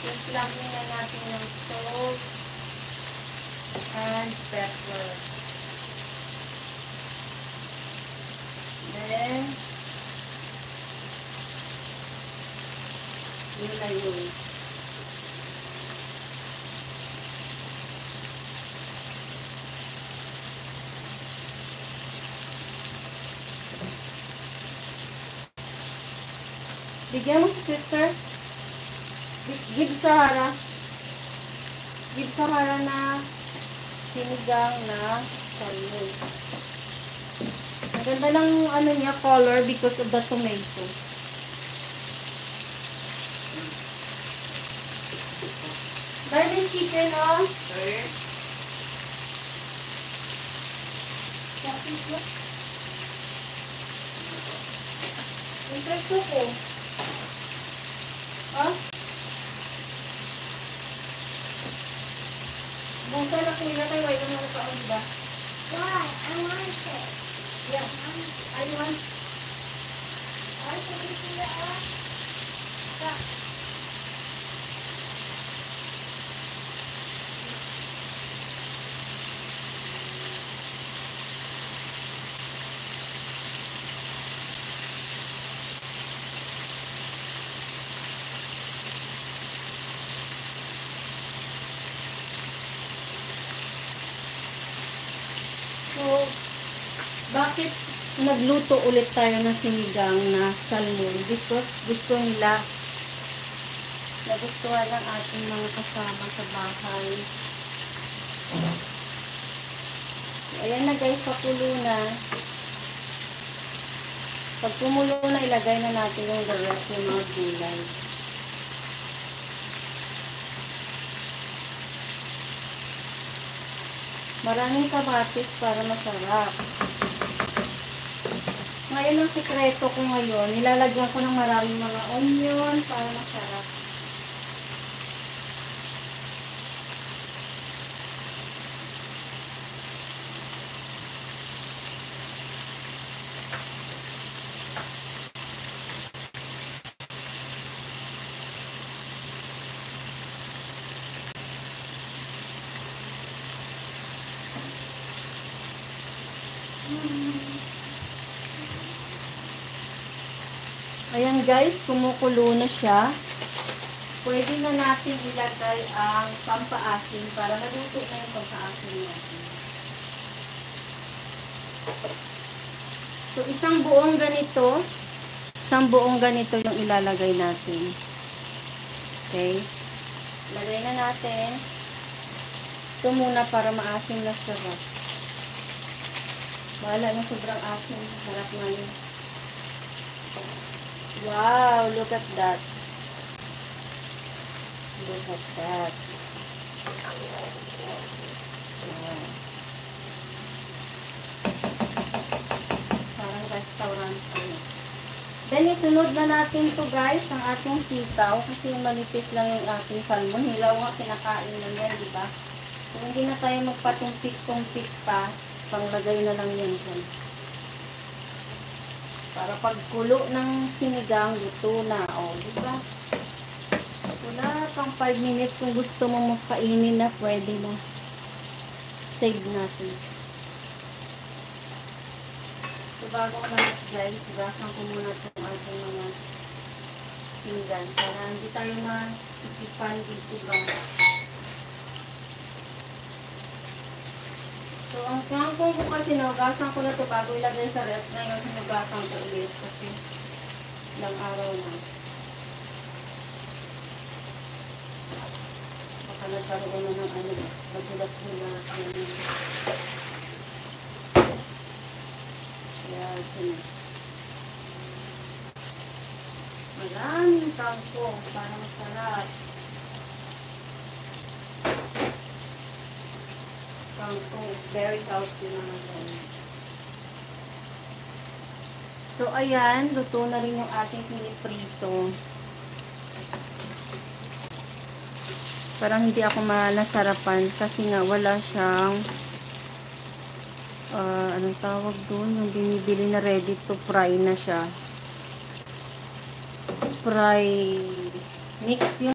Timplang na natin ng salt and pepper. Then, yun na yun. Bigyan mo si sister. Give Sahara. Give Sahara na sinigang na salmon. Ang ganda ng ano niya, color because of the tomato. Dahil chicken, oh. Sorry? Interest ko. Ah? Busa na kung ilatay, wala na sa ako, diba? Why? I want it. Yeah. I want. I want to see that. Stop. So, bakit nagluto ulit tayo ng sinigang na salmon? Because gusto nila, nagustuhan ng ating mga kasama sa bahay. So, ayan na guys, pakulo na. Pag kumulo na, ilagay na natin yung the rest ng mga gulay. Maraming kamatis para masarap. Ngayon ang sikreto ko ngayon, nilalagyan ko ng maraming mga onion para masarap. Ayan guys, kumukulo na siya. Pwede na natin ilagay ang pampaasin para maluto na yung pampaasin natin. So, isang buong ganito yung ilalagay natin. Okay? Lagay na natin. Ito muna para maasim na siya. Wala na sobrang asim. Harap na yun. Wow, look at that. Look at that. Wow. Parang restaurant. Then, isunod na natin to guys, ang ating sitaw. Kasi malipit lang yung ating salmon. Hilaw nga, kinakain lang yan, diba? So, hindi na tayo magpatumpik-tumpik pa. Panglagay na lang yan dyan. Para pagkulo ng sinigang, luto na. O, diba? Wala pang 5 minutes kung gusto mo makainin na, pwede na. Save natin. So, bago ko lang guys, gasan ko muna itong ating mga sinigang. Para hindi tayo ma-isipan dito ba. So, ang kangkong ko kasi naugasan ko na ito bago ilagay sa ref. Ngayon, sinugasan ko ulit kasi ilang araw na. Baka nagkaroon na ng ano, magulat-gulat. Kaya, maraming kangkong para masarap. Kangkong, very healthy naman. So, ayan, luto na rin yung ating piniprito. Parang hindi ako nasarapan kasi nga wala siyang anong tawag doon? Yung binibili na ready to fry na siya. Fry mix yun.